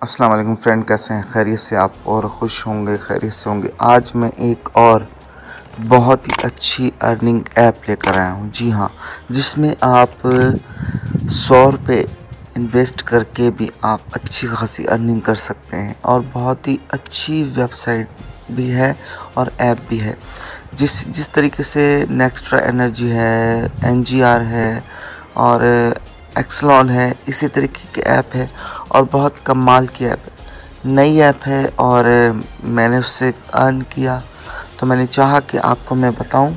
अस्सलाम वालेकुम फ्रेंड, कैसे हैं? खैरियत से आप और खुश होंगे, खैरियत से होंगे। आज मैं एक और बहुत ही अच्छी अर्निंग ऐप लेकर आया हूँ। जी हाँ, जिसमें आप 100 रुपये इन्वेस्ट करके भी आप अच्छी खासी अर्निंग कर सकते हैं और बहुत ही अच्छी वेबसाइट भी है और ऐप भी है। जिस तरीके से नेक्स्ट्रा एनर्जी है, NGR है और एक्सलॉन है, इसी तरीके की ऐप है और बहुत कमाल की ऐप है। नई ऐप है और मैंने उससे अर्न किया, तो मैंने चाहा कि आपको मैं बताऊं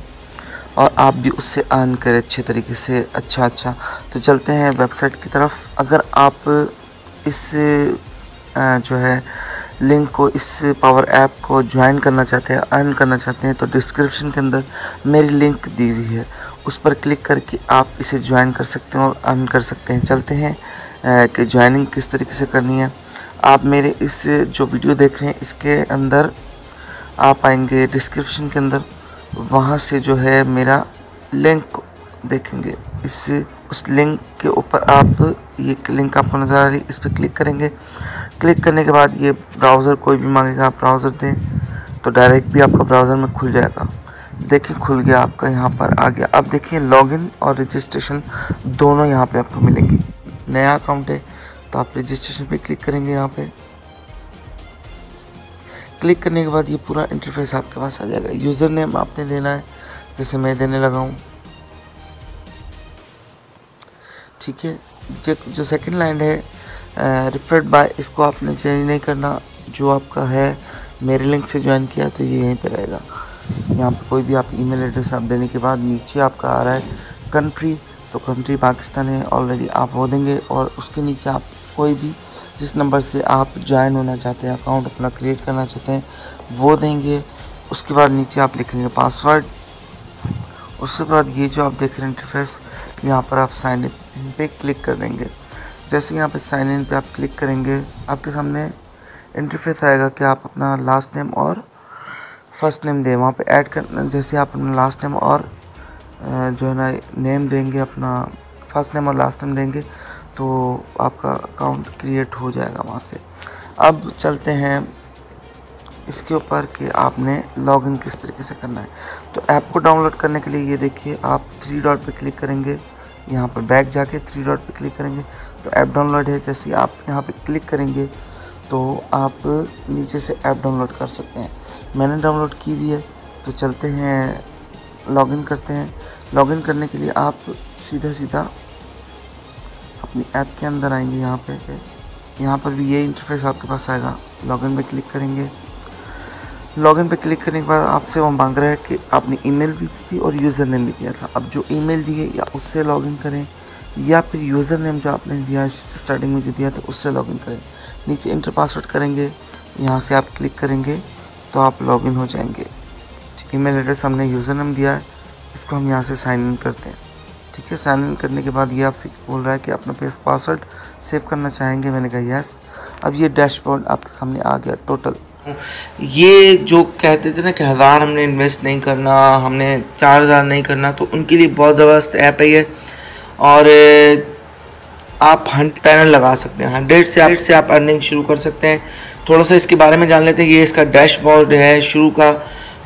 और आप भी उससे अर्न करें अच्छे तरीके से। अच्छा तो चलते हैं वेबसाइट की तरफ। अगर आप इस जो है लिंक को, इस पावर ऐप को ज्वाइन करना चाहते हैं, अर्न करना चाहते हैं, तो डिस्क्रिप्शन के अंदर मेरी लिंक दी हुई है, उस पर क्लिक करके आप इसे ज्वाइन कर सकते हैं और अर्न कर सकते हैं। चलते हैं कि ज्वाइनिंग किस तरीके से करनी है। आप मेरे इस जो वीडियो देख रहे हैं इसके अंदर आप आएंगे डिस्क्रिप्शन के अंदर, वहाँ से जो है मेरा लिंक देखेंगे। उस लिंक के ऊपर आप, ये लिंक आपको नज़र आ रही है, इस पर क्लिक करेंगे। क्लिक करने के बाद ये ब्राउज़र कोई भी मांगेगा, आप ब्राउज़र दें तो डायरेक्ट भी आपका ब्राउज़र में खुल जाएगा। देखिए खुल गया आपका, यहाँ पर आ गया। अब देखिए लॉगिन और रजिस्ट्रेशन दोनों यहाँ पे आपको मिलेंगे। नया अकाउंट है तो आप रजिस्ट्रेशन पे क्लिक करेंगे। यहाँ पे क्लिक करने के बाद ये पूरा इंटरफेस आपके पास आ जाएगा। यूज़र नेम आपने देना है, जैसे मैं देने लगा हूँ, ठीक है। जो सेकंड लाइन है रिफर्ड बाय, इसको आपने चेंज नहीं करना। जो आपका है मेरे लिंक से ज्वाइन किया तो ये यहीं पे रहेगा। यहाँ पे कोई भी आप ईमेल एड्रेस आप देने के बाद नीचे आपका आ रहा है कंट्री, तो कंट्री पाकिस्तान है ऑलरेडी, आप वो देंगे। और उसके नीचे आप कोई भी जिस नंबर से आप ज्वाइन होना चाहते हैं, अकाउंट अपना क्रिएट करना चाहते हैं, वो देंगे। उसके बाद नीचे आप लिखेंगे पासवर्ड। उसके बाद ये जो आप देख रहे हैं इंटरफेस, यहाँ पर आप साइन इन पे क्लिक कर देंगे। जैसे यहाँ पे साइन इन पे आप क्लिक करेंगे, आपके सामने इंटरफेस आएगा कि आप अपना लास्ट नेम और फर्स्ट नेम दें। वहाँ पे ऐड करना, जैसे आप अपना लास्ट नेम और जो है ना नेम देंगे, अपना फर्स्ट नेम और लास्ट नेम देंगे, तो आपका अकाउंट क्रिएट हो जाएगा वहाँ से। अब चलते हैं इसके ऊपर कि आपने लॉगिन किस तरीके से करना है। तो ऐप को डाउनलोड करने के लिए ये देखिए, आप 3 डॉट पे क्लिक करेंगे, यहाँ पर बैक जाके 3 डॉट पे क्लिक करेंगे तो ऐप डाउनलोड है। जैसे ही आप यहाँ पे क्लिक करेंगे तो आप नीचे से ऐप डाउनलोड कर सकते हैं। मैंने डाउनलोड की हुई है, तो चलते हैं लॉगिन करते हैं। लॉगिन करने के लिए आप सीधा अपनी ऐप के अंदर आएंगे। यहाँ पर भी ये इंटरफेस आपके पास आएगा। लॉगिन पे क्लिक करेंगे। लॉगिन पे क्लिक करने के बाद आपसे वो मांग रहा है कि आपने ईमेल भी दी थी और यूज़र नेम भी दिया था। अब जो ईमेल दी है या उससे लॉगिन करें, या फिर यूज़र नेम जो आपने दिया स्टार्टिंग में जो दिया था उससे लॉगिन करें। नीचे इंटर पासवर्ड करेंगे, यहाँ से आप क्लिक करेंगे तो आप लॉगिन हो जाएंगे। ईमेल एड्रेस हमने यूज़र नेम दिया है, इसको हम यहाँ से साइन इन करते हैं, ठीक है। साइन इन करने के बाद ये आपसे बोल रहा है कि अपना पासवर्ड सेव करना चाहेंगे। मैंने कहा यस। अब ये डैशबोर्ड आपके सामने आ गया टोटल। ये जो कहते थे ना कि 1000 हमने इन्वेस्ट नहीं करना, हमने 4000 नहीं करना, तो उनके लिए बहुत ज़बरदस्त ऐप है ये। और आप 100 पैनल लगा सकते हैं, 100 से आप अर्निंग शुरू कर सकते हैं। थोड़ा सा इसके बारे में जान लेते हैं। ये इसका डैशबोर्ड है शुरू का,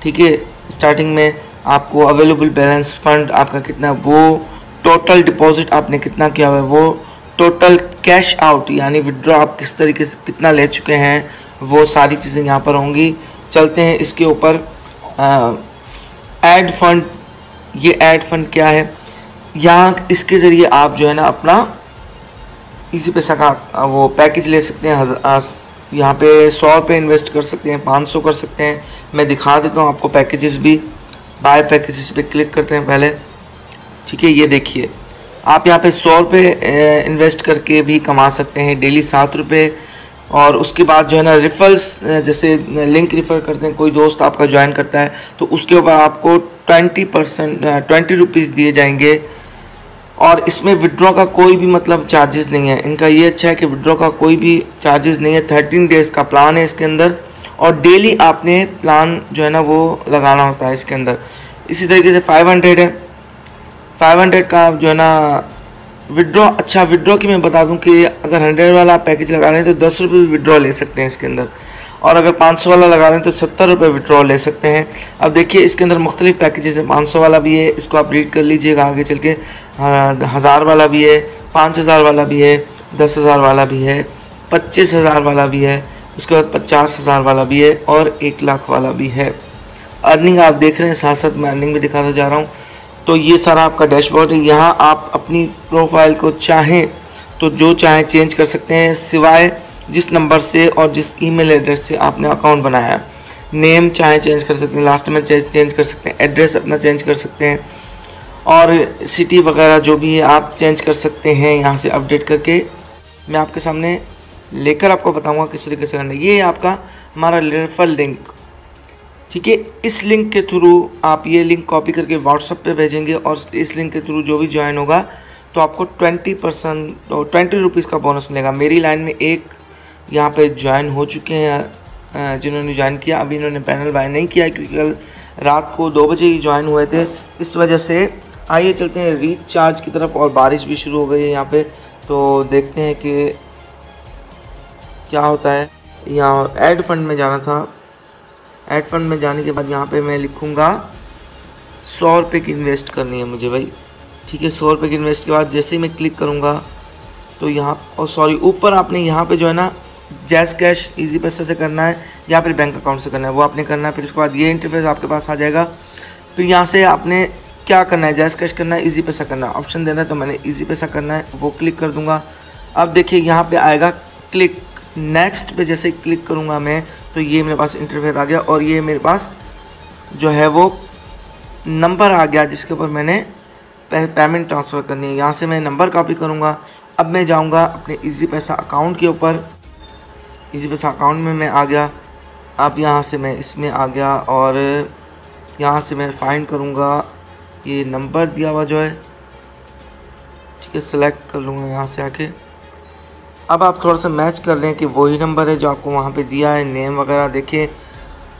ठीक है। स्टार्टिंग में आपको अवेलेबल बैलेंस, फंड आपका कितना, वो टोटल डिपॉजिट आपने कितना किया हुआ है, वो टोटल कैश आउट यानी विड्रॉ आप किस तरीके से कितना ले चुके हैं, वो सारी चीज़ें यहाँ पर होंगी। चलते हैं इसके ऊपर। ऐड फंड, ये ऐड फंड क्या है, यहाँ इसके ज़रिए आप जो है ना अपना इसी पैसा का वो पैकेज ले सकते हैं। यहाँ पे 100 रुपये इन्वेस्ट कर सकते हैं, 500 कर सकते हैं। मैं दिखा देता हूँ आपको पैकेजेस भी। बाय पैकेजेस पे क्लिक करते हैं पहले, ठीक है। ये देखिए आप यहाँ पे 100 रुपये इन्वेस्ट करके भी कमा सकते हैं डेली 7 रुपये। और उसके बाद जो है ना रिफल्स, जैसे लिंक रिफ़र करते हैं, कोई दोस्त आपका ज्वाइन करता है तो उसके ऊपर आपको 20 रुपीज़ दिए जाएंगे। और इसमें विड्रॉ का कोई भी मतलब चार्जेस नहीं है। इनका ये अच्छा है कि विड्रॉ का कोई भी चार्जेस नहीं है। 13 डेज़ का प्लान है इसके अंदर और डेली आपने प्लान जो है ना वो लगाना होता है इसके अंदर। इसी तरीके से 500 है, 500 का जो है ना विड्रॉ, अच्छा विड्रॉ की मैं बता दूं कि अगर 100 वाला आप पैकेज लगा रहे हैं तो 10 रुपये विड्रॉ ले सकते हैं इसके अंदर, और अगर 500 वाला लगा रहे हैं तो 70 रुपये विड्रॉ ले सकते हैं। अब देखिए इसके अंदर मुख्तलिफ पैकेजेस हैं, 500 वाला भी है, इसको आप रीड कर लीजिएगा आगे चल के, 1000 वाला भी है, 5000 वाला भी है, 10,000 वाला भी है, 25,000 वाला भी है, उसके बाद 50,000 वाला भी है और 1,00,000 वाला भी है। अर्निंग आप देख रहे हैं, साथ साथ मैं अर्निंग भी दिखाता जा रहा हूँ। तो ये सारा आपका डैशबोर्ड है। यहाँ आप अपनी प्रोफाइल को चाहें तो जो चाहें चेंज कर सकते हैं, सिवाय जिस नंबर से और जिस ईमेल एड्रेस से आपने अकाउंट बनाया है। नेम चाहे चेंज कर सकते हैं, लास्ट में चेंज कर सकते हैं, एड्रेस अपना चेंज कर सकते हैं, और सिटी वगैरह जो भी है आप चेंज कर सकते हैं यहाँ से अपडेट करके। मैं आपके सामने लेकर आपको बताऊँगा किस तरीके से करना है। ये है आपका हमारा रेफरल लिंक, ठीक है। इस लिंक के थ्रू आप ये लिंक कॉपी करके व्हाट्सएप पे भेजेंगे और इस लिंक के थ्रू जो भी ज्वाइन होगा तो आपको 20% और 20 रुपीज़ का बोनस मिलेगा। मेरी लाइन में एक यहाँ पे ज्वाइन हो चुके हैं जिन्होंने ज्वाइन किया, अभी इन्होंने पैनल बाय नहीं किया क्योंकि कल रात को 2 बजे ही ज्वाइन हुए थे, इस वजह से। आइए चलते हैं रिचार्ज की तरफ, और बारिश भी शुरू हो गई है यहाँ पे, तो देखते हैं कि क्या होता है। यहाँ ऐड फंड में जाना था, ऐड फंड में जाने के बाद यहाँ पे मैं लिखूँगा 100 रुपये की इन्वेस्ट करनी है मुझे भाई, ठीक है। 100 रुपये की इन्वेस्ट के बाद जैसे ही मैं क्लिक करूँगा तो यहाँ, और सॉरी ऊपर आपने यहाँ पे जो है ना जैज़ कैश इजी पैसे से करना है या फिर बैंक अकाउंट से करना है, वो आपने करना है। फिर उसके बाद ये इंटरफेस आपके पास आ जाएगा। फिर यहाँ से आपने क्या करना है, जैज़ कैश करना है, इजी पैसा करना है, ऑप्शन देना है, तो मैंने इजी पैसा करना है, वो क्लिक कर दूँगा। अब देखिए यहाँ पर आएगा क्लिक नेक्स्ट पे, जैसे क्लिक करूँगा मैं तो ये मेरे पास इंटरफेस आ गया, और ये मेरे पास जो है वो नंबर आ गया जिसके ऊपर मैंने पेमेंट ट्रांसफ़र करनी है। यहाँ से मैं नंबर कॉपी करूँगा। अब मैं जाऊँगा अपने इजी पैसा अकाउंट के ऊपर, इजी पैसा अकाउंट में मैं आ गया। अब यहाँ से मैं इसमें आ गया और यहाँ से मैं फाइंड करूँगा ये नंबर दिया हुआ जो है, ठीक है, सेलेक्ट कर लूँगा यहाँ से आके। अब आप थोड़ा सा मैच कर लें कि वही नंबर है जो आपको वहाँ पे दिया है। नेम वगैरह देखिए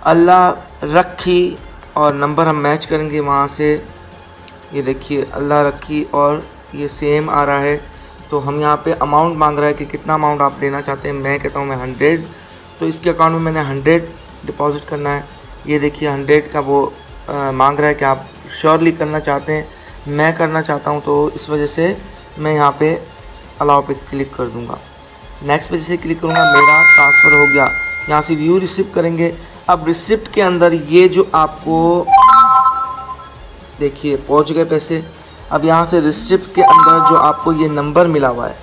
अल्लाह रखी, और नंबर हम मैच करेंगे वहाँ से। ये देखिए अल्लाह रखी और ये सेम आ रहा है। तो हम यहाँ पे अमाउंट मांग रहा है कि कितना अमाउंट आप देना चाहते हैं। मैं कहता हूँ मैं 100, तो इसके अकाउंट में मैंने 100 डिपॉजिट करना है। ये देखिए 100 का वो मांग रहा है कि आप श्योरली करना चाहते हैं। मैं करना चाहता हूँ, तो इस वजह से मैं यहाँ पे अलाउ पे क्लिक कर दूँगा। नेक्स्ट पे जैसे क्लिक करूँगा मेरा ट्रांसफ़र हो गया। यहाँ से व्यू रिसिप्ट करेंगे। अब रिसिप्ट के अंदर ये जो आपको देखिए पहुँच गए पैसे। अब यहाँ से रिसिप्ट के अंदर जो आपको ये नंबर मिला हुआ है,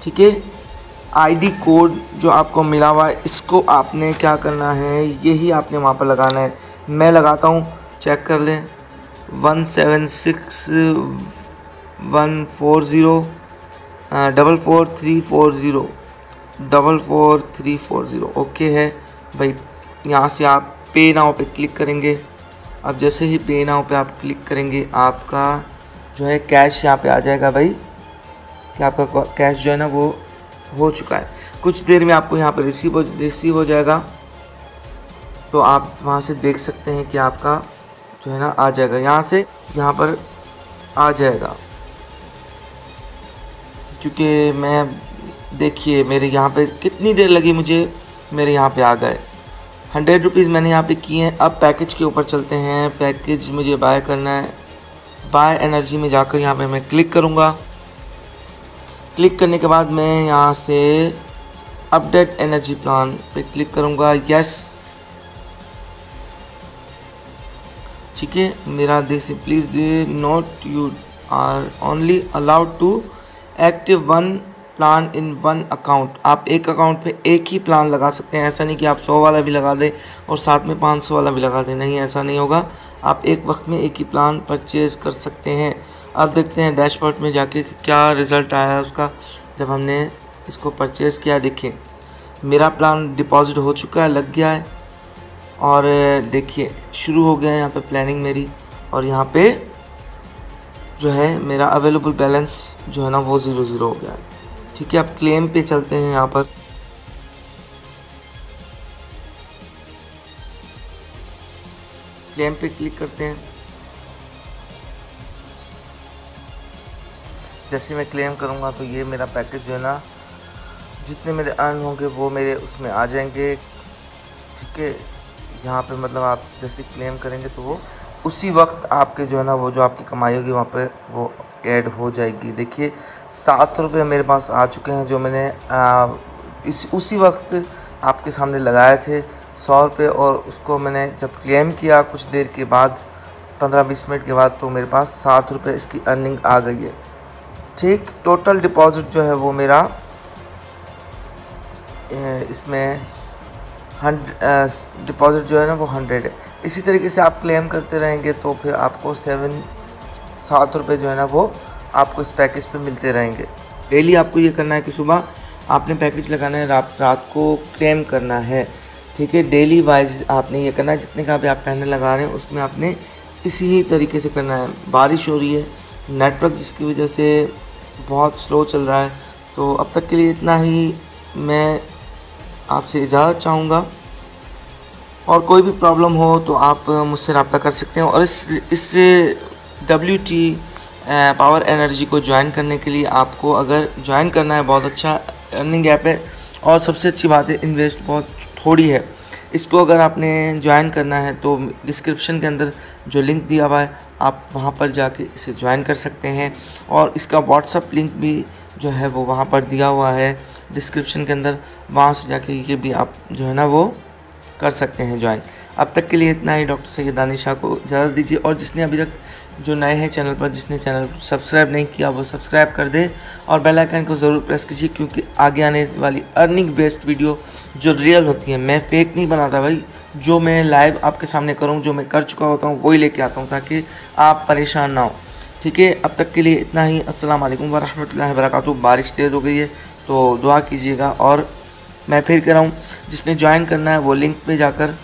ठीक है, आईडी कोड जो आपको मिला हुआ है, इसको आपने क्या करना है, यही आपने वहाँ पर लगाना है। मैं लगाता हूँ, चेक कर लें, 1761404 44340 44340 ओके है भाई। यहाँ से आप पे नाउ पे क्लिक करेंगे। अब जैसे ही पे नाउ पे आप क्लिक करेंगे आपका जो है कैश यहाँ पे आ जाएगा भाई, कि आपका कैश जो है ना वो हो चुका है। कुछ देर में आपको यहाँ पे रिसीव हो जाएगा, तो आप वहाँ से देख सकते हैं कि आपका जो है ना आ जाएगा, यहाँ से यहाँ पर आ जाएगा। क्योंकि मैं देखिए मेरे यहाँ पे कितनी देर लगी मुझे, मेरे यहाँ पे आ गए 100 रुपीज़ मैंने यहाँ पे किए हैं। अब पैकेज के ऊपर चलते हैं। पैकेज मुझे बाय करना है। बाय एनर्जी में जाकर यहाँ पे मैं क्लिक करूँगा। क्लिक करने के बाद मैं यहाँ से अपडेट एनर्जी प्लान पे क्लिक करूँगा। यस, ठीक है, मेरा देखिए please note you are only allowed to active 1 plan in 1 account. आप एक अकाउंट पे एक ही प्लान लगा सकते हैं। ऐसा नहीं कि आप 100 वाला भी लगा दें और साथ में 500 वाला भी लगा दें, नहीं, ऐसा नहीं होगा। आप एक वक्त में एक ही प्लान परचेज़ कर सकते हैं। अब देखते हैं डैशबोर्ड में जाके क्या रिज़ल्ट आया है उसका जब हमने इसको परचेज़ किया। देखिए मेरा प्लान डिपॉजिट हो चुका है, लग गया है, और देखिए शुरू हो गया है यहाँ पे प्लानिंग मेरी, और यहाँ पे जो है मेरा अवेलेबल बैलेंस जो है ना वो 0 हो गया है। ठीक है, अब क्लेम पे चलते हैं। यहाँ पर क्लेम पे क्लिक करते हैं। जैसे मैं क्लेम करूँगा तो ये मेरा पैकेज जो है ना, जितने मेरे अर्न होंगे वो मेरे उसमें आ जाएंगे। ठीक है, यहाँ पे मतलब आप जैसे क्लेम करेंगे तो वो उसी वक्त आपके जो है ना, वो जो आपकी कमाई होगी वहाँ पे वो ऐड हो जाएगी। देखिए 7 रुपये मेरे पास आ चुके हैं, जो मैंने उसी वक्त आपके सामने लगाए थे 100 रुपये, और उसको मैंने जब क्लेम किया कुछ देर के बाद 15-20 मिनट के बाद, तो मेरे पास 7 रुपये इसकी अर्निंग आ गई है। ठीक, टोटल डिपॉज़िट जो है वो मेरा इसमें डिपॉज़िट जो है ना वो 100 है। इसी तरीके से आप क्लेम करते रहेंगे तो फिर आपको 7 रुपये जो है ना वो आपको इस पैकेज पे मिलते रहेंगे। डेली आपको ये करना है कि सुबह आपने पैकेज लगाना है, रात को क्लेम करना है। ठीक है, डेली वाइज आपने ये करना है। जितने का भी आप पैनल लगा रहे हैं उसमें आपने इसी ही तरीके से करना है। बारिश हो रही है, नेटवर्क जिसकी वजह से बहुत स्लो चल रहा है, तो अब तक के लिए इतना ही। मैं आपसे इजाज़त चाहूँगा, और कोई भी प्रॉब्लम हो तो आप मुझसे रब्ता कर सकते हैं। और इस WT पावर एनर्जी को ज्वाइन करने के लिए आपको अगर ज्वाइन करना है, बहुत अच्छा अर्निंग ऐप है, और सबसे अच्छी बात है इन्वेस्ट बहुत थोड़ी है। इसको अगर आपने ज्वाइन करना है तो डिस्क्रिप्शन के अंदर जो लिंक दिया हुआ है आप वहां पर जाके इसे ज्वाइन कर सकते हैं, और इसका व्हाट्सअप लिंक भी जो है वो वहां पर दिया हुआ है डिस्क्रिप्शन के अंदर। वहां से जाके ये भी आप जो है ना वो कर सकते हैं ज्वाइन। अब तक के लिए इतना ही। डॉक्टर सैयद दानिश शाह को इजाज़त दीजिए, और जिसने अभी तक जो नए हैं चैनल पर, जिसने चैनल सब्सक्राइब नहीं किया वो सब्सक्राइब कर दे, और बेल आइकन को ज़रूर प्रेस कीजिए, क्योंकि आगे आने वाली अर्निंग बेस्ड वीडियो जो रियल होती है, मैं फेक नहीं बनाता भाई, जो मैं लाइव आपके सामने करूँ, जो मैं कर चुका होता हूँ वही लेके आता हूँ, ताकि आप परेशान ना हो। ठीक है, अब तक के लिए इतना ही। अस्सलाम वालेकुम वरहमतुल्लाहि वबरकातुहू। बारिश तेज़ हो गई है तो दुआ कीजिएगा, और मैं फिर कह रहा हूँ जिसने ज्वाइन करना है वो लिंक पे जाकर,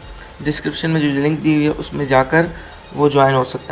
डिस्क्रिप्शन में जो लिंक दी हुई है उसमें जाकर वो ज्वाइन हो सकता है।